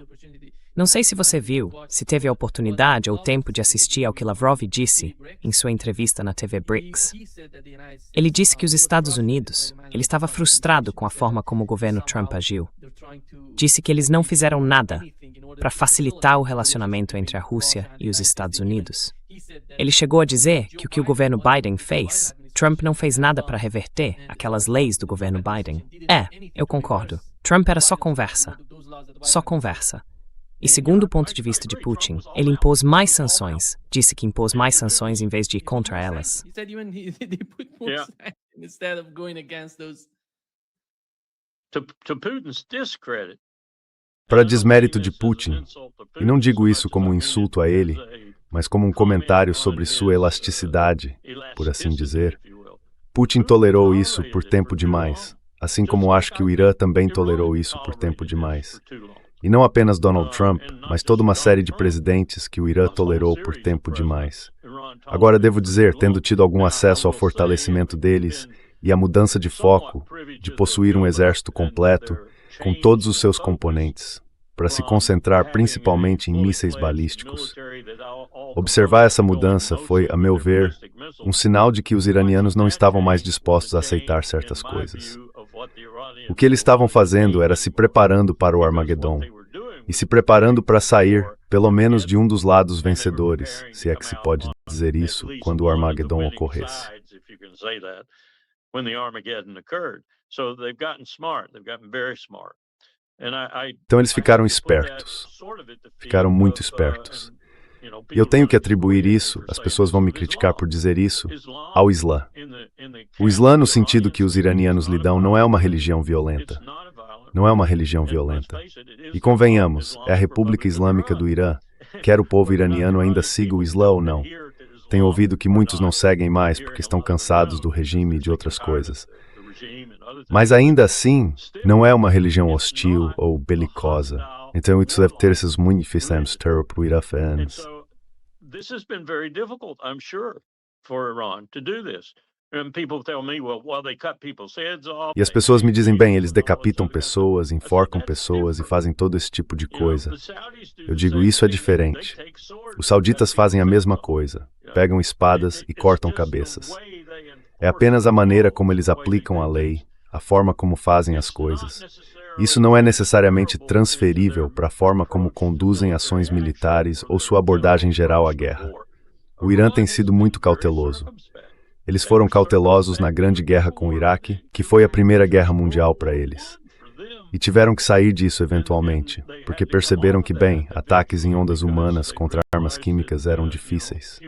Não sei se você viu, se teve a oportunidade ou tempo de assistir ao que Lavrov disse em sua entrevista na TV BRICS. Ele disse que os Estados Unidos, ele estava frustrado com a forma como o governo Trump agiu. Disse que eles não fizeram nada para facilitar o relacionamento entre a Rússia e os Estados Unidos. Ele chegou a dizer que o que o governo Biden fez, Trump não fez nada para reverter aquelas leis do governo Biden. Eu concordo. Trump era só conversa. Só conversa. E segundo o ponto de vista de Putin, ele impôs mais sanções. Disse que impôs mais sanções em vez de ir contra elas. Para desmérito de Putin, e não digo isso como um insulto a ele, mas como um comentário sobre sua elasticidade, por assim dizer, Putin tolerou isso por tempo demais, assim como acho que o Irã também tolerou isso por tempo demais. E não apenas Donald Trump, mas toda uma série de presidentes que o Irã tolerou por tempo demais. Agora devo dizer, tendo tido algum acesso ao fortalecimento deles e a mudança de foco, de possuir um exército completo, com todos os seus componentes, para se concentrar principalmente em mísseis balísticos. Observar essa mudança foi, a meu ver, um sinal de que os iranianos não estavam mais dispostos a aceitar certas coisas. O que eles estavam fazendo era se preparando para o Armagedon, e se preparando para sair, pelo menos de um dos lados vencedores, se é que se pode dizer isso, quando o Armagedon ocorresse. Então eles ficaram espertos, ficaram muito espertos. E eu tenho que atribuir isso, as pessoas vão me criticar por dizer isso, ao Islã. O Islã, no sentido que os iranianos lhe dão, não é uma religião violenta. Não é uma religião violenta. E convenhamos, é a República Islâmica do Irã, quer o povo iraniano ainda siga o Islã ou não. Tenho ouvido que muitos não seguem mais porque estão cansados do regime e de outras coisas. Mas ainda assim, não é uma religião hostil ou belicosa. Então isso deve ter esses manifestos para o Irã fãs. This has been very difficult, I'm sure, for Iran to do this. And people tell me, well, they cut people's heads off. E as pessoas me dizem, bem, eles decapitam pessoas, enforcam pessoas e fazem todo esse tipo de coisa. Eu digo, isso é diferente. Os sauditas fazem a mesma coisa. Pegam espadas e cortam cabeças. É apenas a maneira como eles aplicam a lei, a forma como fazem as coisas. Isso não é necessariamente transferível para a forma como conduzem ações militares ou sua abordagem geral à guerra. O Irã tem sido muito cauteloso. Eles foram cautelosos na Grande Guerra com o Iraque, que foi a primeira guerra mundial para eles. E tiveram que sair disso eventualmente, porque perceberam que, bem, ataques em ondas humanas contra armas químicas eram difíceis.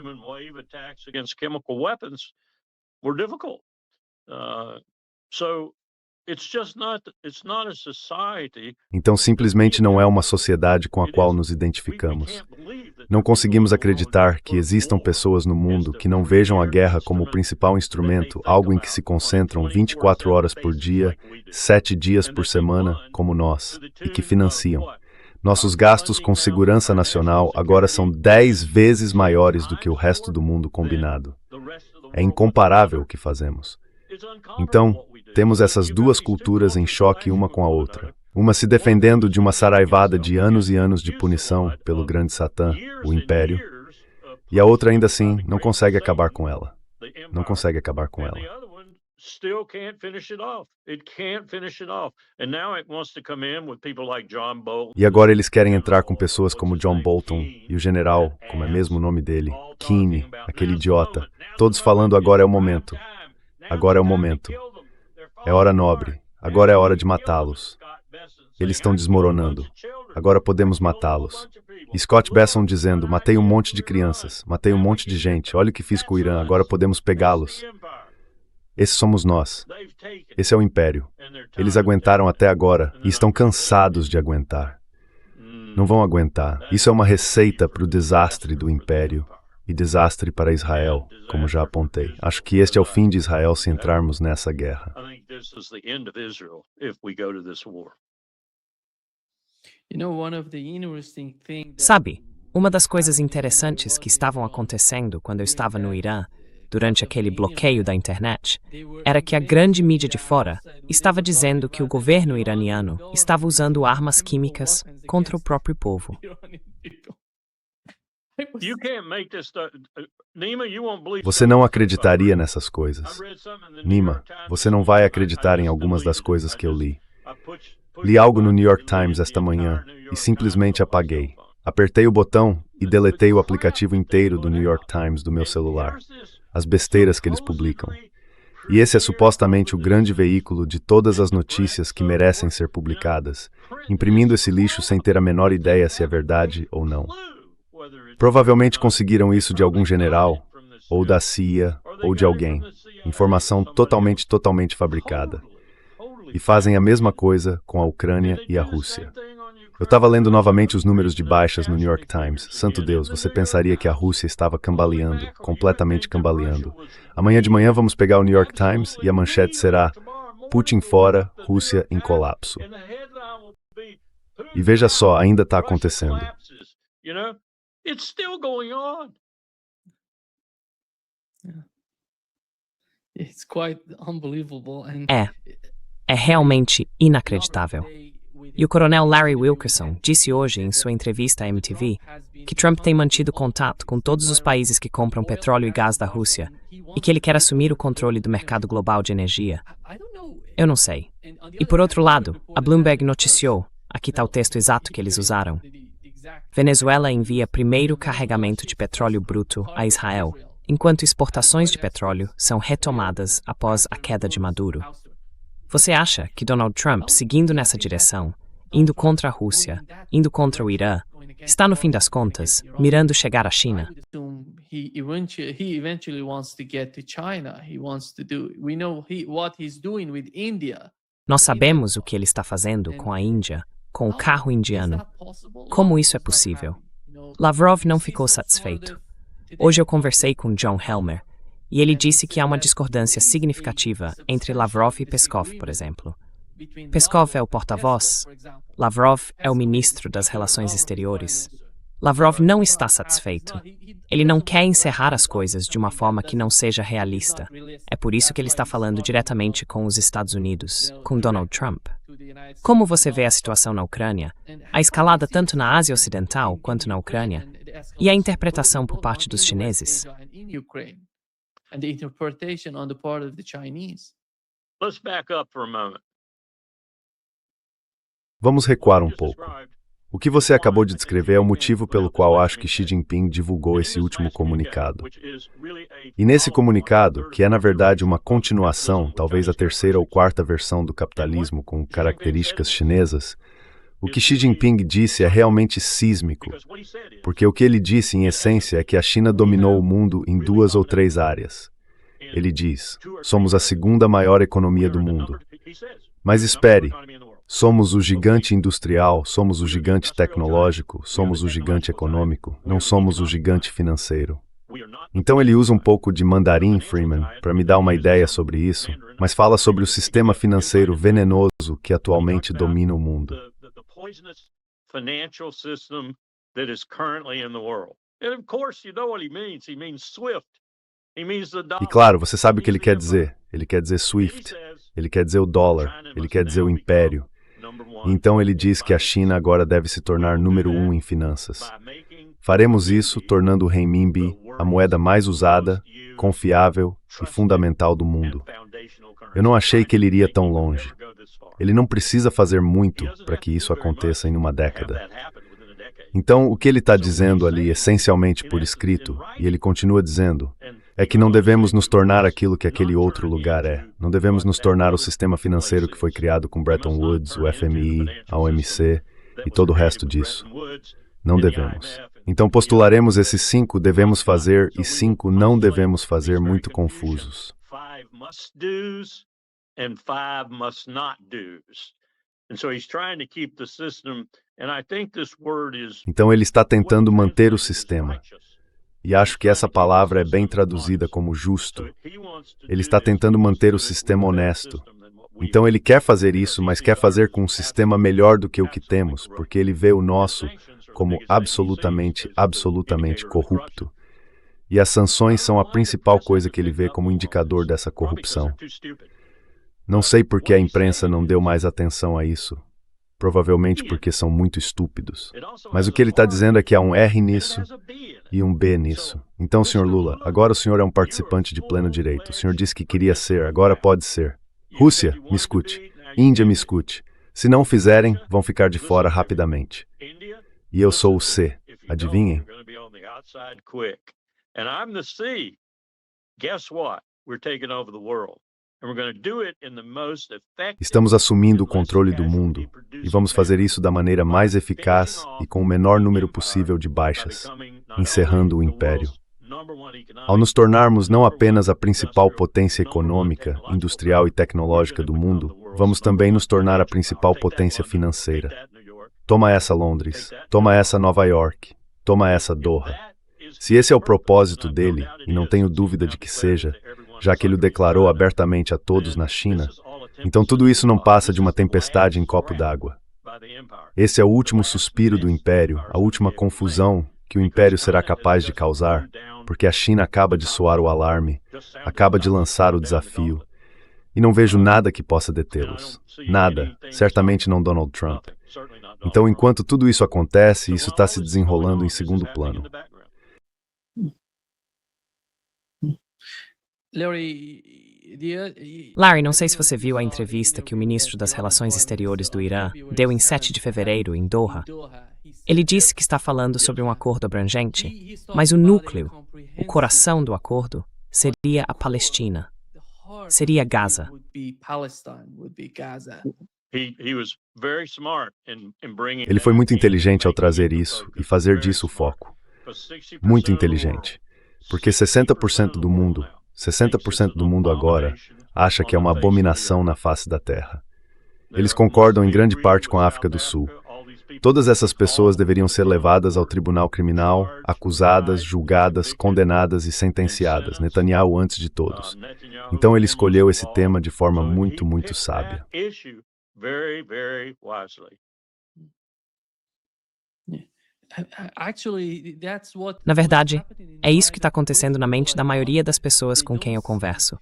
Então simplesmente não é uma sociedade com a qual nos identificamos. Não conseguimos acreditar que existam pessoas no mundo que não vejam a guerra como o principal instrumento, algo em que se concentram 24 horas por dia, 7 dias por semana, como nós, e que financiam. Nossos gastos com segurança nacional agora são 10 vezes maiores do que o resto do mundo combinado. É incomparável o que fazemos. Então, temos essas duas culturas em choque uma com a outra. Uma se defendendo de uma saraivada de anos e anos de punição pelo grande Satã, o Império, e a outra ainda assim não consegue acabar com ela. Não consegue acabar com ela. E agora eles querem entrar com pessoas como John Bolton e o general, como é mesmo o nome dele, Keane, aquele idiota, todos falando agora é o momento. Agora é o momento. É hora nobre. Agora é hora de matá-los. Eles estão desmoronando. Agora podemos matá-los. E Scott Besson dizendo, matei um monte de crianças, matei um monte de gente, olha o que fiz com o Irã, agora podemos pegá-los. Esses somos nós. Esse é o Império. Eles aguentaram até agora e estão cansados de aguentar. Não vão aguentar. Isso é uma receita para o desastre do Império e desastre para Israel, como já apontei. Acho que este é o fim de Israel se entrarmos nessa guerra. Sabe, uma das coisas interessantes que estavam acontecendo quando eu estava no Irã, durante aquele bloqueio da internet, era que a grande mídia de fora estava dizendo que o governo iraniano estava usando armas químicas contra o próprio povo. Você não acreditaria nessas coisas. Nima, você não vai acreditar em algumas das coisas que eu li. Li algo no New York Times esta manhã e simplesmente apaguei. Apertei o botão e deletei o aplicativo inteiro do New York Times do meu celular. As besteiras que eles publicam. E esse é supostamente o grande veículo de todas as notícias que merecem ser publicadas, imprimindo esse lixo sem ter a menor ideia se é verdade ou não. Provavelmente conseguiram isso de algum general, ou da CIA, ou de alguém. Informação totalmente fabricada. E fazem a mesma coisa com a Ucrânia e a Rússia. Eu estava lendo novamente os números de baixas no New York Times. Santo Deus, você pensaria que a Rússia estava cambaleando, completamente cambaleando. Amanhã de manhã vamos pegar o New York Times e a manchete será Putin fora, Rússia em colapso. E veja só, ainda está acontecendo. É realmente inacreditável. E o coronel Larry Wilkerson disse hoje em sua entrevista à MTV que Trump tem mantido contato com todos os países que compram petróleo e gás da Rússia e que ele quer assumir o controle do mercado global de energia. Eu não sei. E por outro lado, a Bloomberg noticiou, aqui está o texto exato que eles usaram, Venezuela envia primeiro carregamento de petróleo bruto a Israel, enquanto exportações de petróleo são retomadas após a queda de Maduro. Você acha que Donald Trump, seguindo nessa direção, indo contra a Rússia, indo contra o Irã, está, no fim das contas, mirando chegar à China? Nós sabemos o que ele está fazendo com a Índia, com o carro indiano. Como isso é possível? Lavrov não ficou satisfeito. Hoje eu conversei com John Helmer, e ele disse que há uma discordância significativa entre Lavrov e Peskov, por exemplo. Peskov é o porta-voz, Lavrov é o ministro das Relações Exteriores. Lavrov não está satisfeito. Ele não quer encerrar as coisas de uma forma que não seja realista. É por isso que ele está falando diretamente com os Estados Unidos, com Donald Trump. Como você vê a situação na Ucrânia, a escalada tanto na Ásia Ocidental quanto na Ucrânia, e a interpretação por parte dos chineses? And the interpretation on the part of the Chinese. Let's back up for a moment. Vamos recuar um pouco. O que você acabou de descrever é o motivo pelo qual acho que Xi Jinping divulgou esse último comunicado. E nesse comunicado, que é na verdade uma continuação, talvez a terceira ou quarta versão do capitalismo com características chinesas, o que Xi Jinping disse é realmente sísmico, porque o que ele disse em essência é que a China dominou o mundo em 2 ou 3 áreas. Ele diz: somos a segunda maior economia do mundo. Mas espere, somos o gigante industrial, somos o gigante tecnológico, somos o gigante econômico, não somos o gigante financeiro. Então ele usa um pouco de mandarim, Freeman, para me dar uma ideia sobre isso, mas fala sobre o sistema financeiro venenoso que atualmente domina o mundo. E claro, você sabe o que ele quer dizer. Ele quer dizer SWIFT, ele quer dizer o dólar, ele quer dizer o império. Então ele diz que a China agora deve se tornar número 1 em finanças. Faremos isso tornando o renminbi a moeda mais usada, confiável e fundamental do mundo. Eu não achei que ele iria tão longe. Ele não precisa fazer muito para que isso aconteça em uma década. Então, o que ele está dizendo ali, essencialmente por escrito, e ele continua dizendo, é que não devemos nos tornar aquilo que aquele outro lugar é. Não devemos nos tornar o sistema financeiro que foi criado com Bretton Woods, o FMI, a OMC e todo o resto disso. Não devemos. Então postularemos esses 5 devemos fazer e 5 não devemos fazer muito confusos. Então ele está tentando manter o sistema. E acho que essa palavra é bem traduzida como justo. Ele está tentando manter o sistema honesto. Então ele quer fazer isso, mas quer fazer com um sistema melhor do que o que temos, porque ele vê o nosso como absolutamente corrupto. E as sanções são a principal coisa que ele vê como indicador dessa corrupção. Não sei por que a imprensa não deu mais atenção a isso. Provavelmente porque são muito estúpidos. Mas o que ele está dizendo é que há um R nisso e um B nisso. Então, Sr. Lula, agora o senhor é um participante de pleno direito. O senhor disse que queria ser, agora pode ser. Rússia, me escute. Índia, me escute. Se não fizerem, vão ficar de fora rapidamente. E eu sou o C. Adivinhem? Estamos assumindo o controle do mundo e vamos fazer isso da maneira mais eficaz e com o menor número possível de baixas, encerrando o império. Ao nos tornarmos não apenas a principal potência econômica, industrial e tecnológica do mundo, vamos também nos tornar a principal potência financeira. Toma essa, Londres. Toma essa, Nova York. Toma essa, Doha. Se esse é o propósito dele, e não tenho dúvida de que seja, já que ele o declarou abertamente a todos na China, então tudo isso não passa de uma tempestade em copo d'água. Esse é o último suspiro do império, a última confusão que o império será capaz de causar, porque a China acaba de soar o alarme, acaba de lançar o desafio, e não vejo nada que possa detê-los. Nada, certamente não Donald Trump. Então, enquanto tudo isso acontece, isso está se desenrolando em segundo plano. Larry, não sei se você viu a entrevista que o ministro das Relações Exteriores do Irã deu em 7 de fevereiro, em Doha. Ele disse que está falando sobre um acordo abrangente, mas o núcleo, o coração do acordo, seria a Palestina. Seria Gaza. Ele foi muito inteligente ao trazer isso e fazer disso o foco. Muito inteligente. Porque 60% do mundo agora, acha que é uma abominação na face da Terra. Eles concordam em grande parte com a África do Sul. Todas essas pessoas deveriam ser levadas ao tribunal criminal, acusadas, julgadas, condenadas e sentenciadas, Netanyahu antes de todos. Então ele escolheu esse tema de forma muito, muito sábia. Na verdade, é isso que está acontecendo na mente da maioria das pessoas com quem eu converso.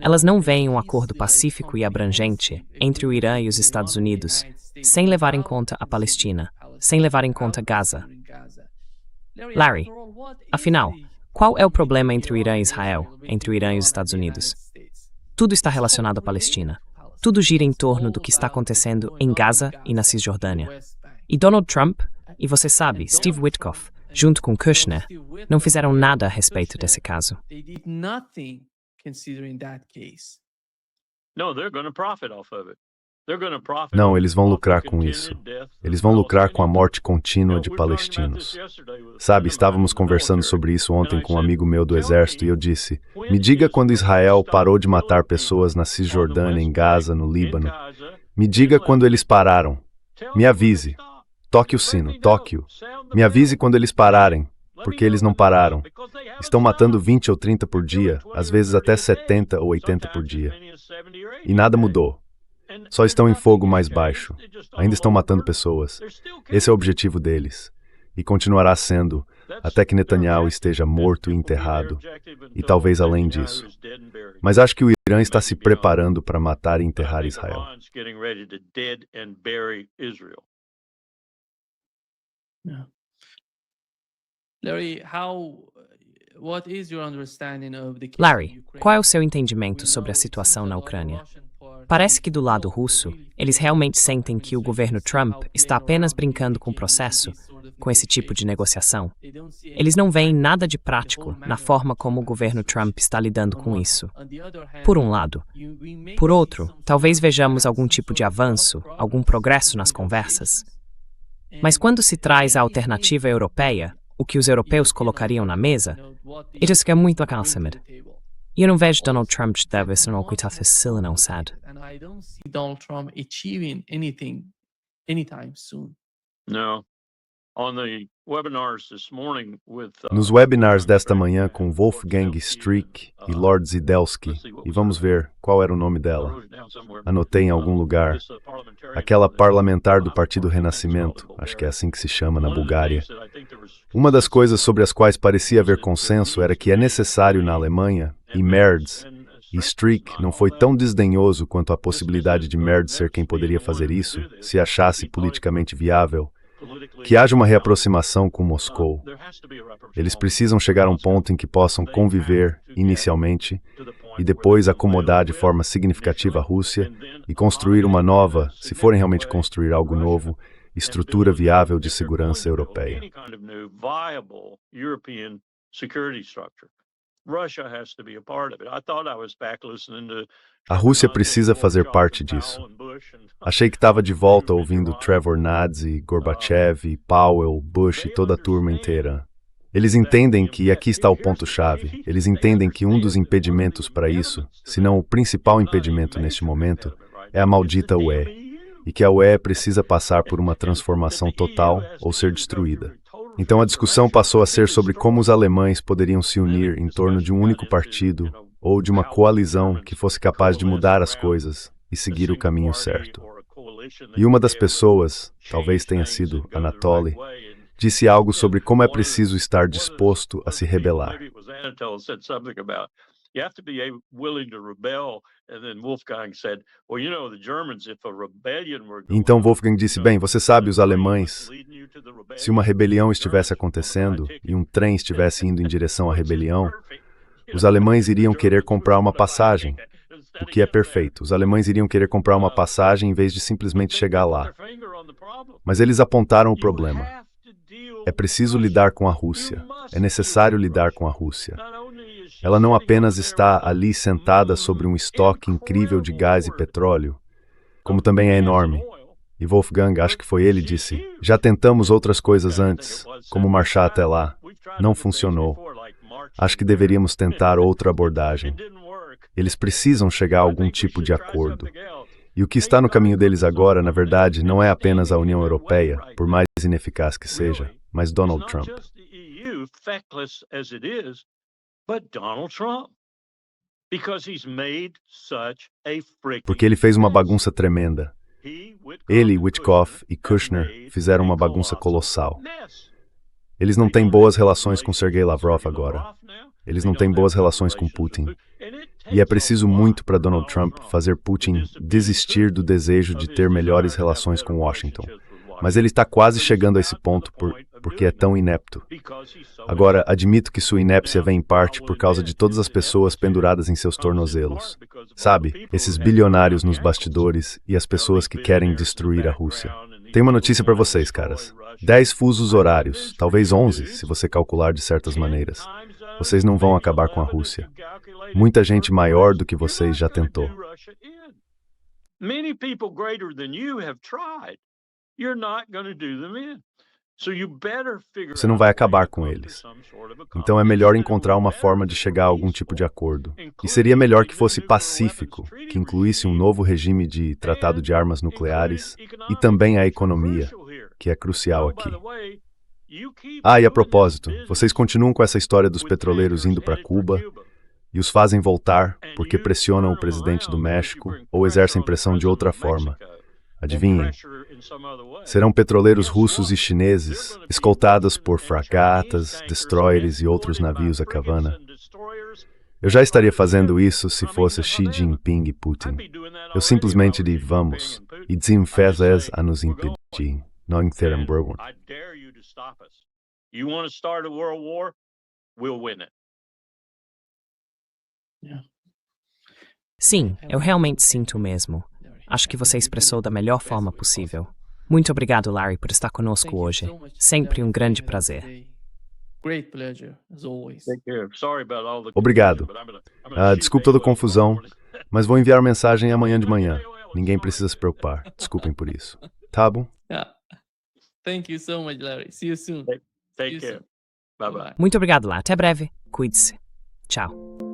Elas não veem um acordo pacífico e abrangente entre o Irã e os Estados Unidos, sem levar em conta a Palestina, sem levar em conta Gaza. Larry, afinal, qual é o problema entre o Irã e Israel, entre o Irã e os Estados Unidos? Tudo está relacionado à Palestina. Tudo gira em torno do que está acontecendo em Gaza e na Cisjordânia. E Donald Trump, e você sabe, Steve Witkoff, junto com Kushner, não fizeram nada a respeito desse caso. Não, eles vão lucrar com isso. Eles vão lucrar com a morte contínua de palestinos. Sabe, estávamos conversando sobre isso ontem com um amigo meu do exército e eu disse, me diga quando Israel parou de matar pessoas na Cisjordânia, em Gaza, no Líbano. Me diga quando eles pararam. Me avise. Toque o sino, toque-o. Me avise quando eles pararem, porque eles não pararam. Estão matando 20 ou 30 por dia, às vezes até 70 ou 80 por dia. E nada mudou. Só estão em fogo mais baixo. Ainda estão matando pessoas. Esse é o objetivo deles. E continuará sendo, até que Netanyahu esteja morto e enterrado. E talvez além disso. Mas acho que o Irã está se preparando para matar e enterrar Israel. Larry, qual é o seu entendimento sobre a situação na Ucrânia? Parece que do lado russo, eles realmente sentem que o governo Trump está apenas brincando com o processo, com esse tipo de negociação. Eles não veem nada de prático na forma como o governo Trump está lidando com isso. Por um lado. Por outro, talvez vejamos algum tipo de avanço, algum progresso nas conversas. Mas quando se traz a alternativa europeia, o que os europeus colocariam na mesa, eles ficam muito acalmados. E eu não vejo Donald Trump deve ser uma coisa fácil, não sabe? Nos webinars desta manhã com Wolfgang Strick e Lord Zidelsky, e vamos ver qual era o nome dela. Anotei em algum lugar. Aquela parlamentar do Partido Renascimento, acho que é assim que se chama na Bulgária. Uma das coisas sobre as quais parecia haver consenso era que é necessário na Alemanha, e Merz, e Strick não foi tão desdenhoso quanto a possibilidade de Merz ser quem poderia fazer isso, se achasse politicamente viável, que haja uma reaproximação com Moscou. Eles precisam chegar a um ponto em que possam conviver, inicialmente, e depois acomodar de forma significativa a Rússia e construir uma nova, se forem realmente construir algo novo, estrutura viável de segurança europeia. A Rússia precisa fazer parte disso. Achei que estava de volta ouvindo Trevor Nadsy, Gorbachev, Powell, Bush e toda a turma inteira. Eles entendem que, e aqui está o ponto-chave, eles entendem que um dos impedimentos para isso, se não o principal impedimento neste momento, é a maldita UE, e que a UE precisa passar por uma transformação total ou ser destruída. Então a discussão passou a ser sobre como os alemães poderiam se unir em torno de um único partido ou de uma coalizão que fosse capaz de mudar as coisas e seguir o caminho certo. E uma das pessoas, talvez tenha sido Anatoly, disse algo sobre como é preciso estar disposto a se rebelar. Então Wolfgang disse, bem, você sabe, os alemães, se uma rebelião estivesse acontecendo e um trem estivesse indo em direção à rebelião, os alemães iriam querer comprar uma passagem, o que é perfeito. Os alemães iriam querer comprar uma passagem em vez de simplesmente chegar lá. Mas eles apontaram o problema. É preciso lidar com a Rússia. É necessário lidar com a Rússia. Ela não apenas está ali sentada sobre um estoque incrível de gás e petróleo, como também é enorme. E Wolfgang, acho que foi ele, disse, já tentamos outras coisas antes, como marchar até lá. Não funcionou. Acho que deveríamos tentar outra abordagem. Eles precisam chegar a algum tipo de acordo. E o que está no caminho deles agora, na verdade, não é apenas a União Europeia, por mais ineficaz que seja, mas Donald Trump. Porque ele fez uma bagunça tremenda. Ele, Witkoff e Kushner fizeram uma bagunça colossal. Eles não têm boas relações com Sergei Lavrov agora. Eles não têm boas relações com Putin. E é preciso muito para Donald Trump fazer Putin desistir do desejo de ter melhores relações com Washington. Mas ele está quase chegando a esse ponto porque é tão inepto. Agora, admito que sua inépcia vem em parte por causa de todas as pessoas penduradas em seus tornozelos. Sabe, esses bilionários nos bastidores e as pessoas que querem destruir a Rússia. Tenho uma notícia para vocês, caras. 10 fusos horários, talvez 11, se você calcular de certas maneiras. Vocês não vão acabar com a Rússia. Muita gente maior do que vocês já tentou. Many people greater than you have tried. You're not going to do them in. So you better figure Você não vai acabar com eles. Então é melhor encontrar uma forma de chegar a algum tipo de acordo. E seria melhor que fosse pacífico, que incluísse um novo regime de tratado de armas nucleares e também a economia, que é crucial aqui. Ah, e a propósito, vocês continuam com essa história dos petroleiros indo para Cuba e os fazem voltar porque pressionam o presidente do México ou exercem pressão de outra forma. Adivinhem, serão petroleiros russos e chineses, escoltados por fragatas, destroyers e outros navios a Havana. Eu já estaria fazendo isso se fosse Xi Jinping e Putin. Eu simplesmente diria vamos, e desinfezes a nos impedir, não interromper. Sim, eu realmente sinto o mesmo. Acho que você expressou da melhor forma possível. Muito obrigado, Larry, por estar conosco hoje. Sempre um grande prazer. Obrigado. Desculpe toda a confusão, mas vou enviar mensagem amanhã de manhã. Ninguém precisa se preocupar. Desculpem por isso. Tá bom? Thank you so much, Larry. See you soon. Take care. Bye-bye. Muito obrigado, Larry. Até breve. Cuide-se. Tchau.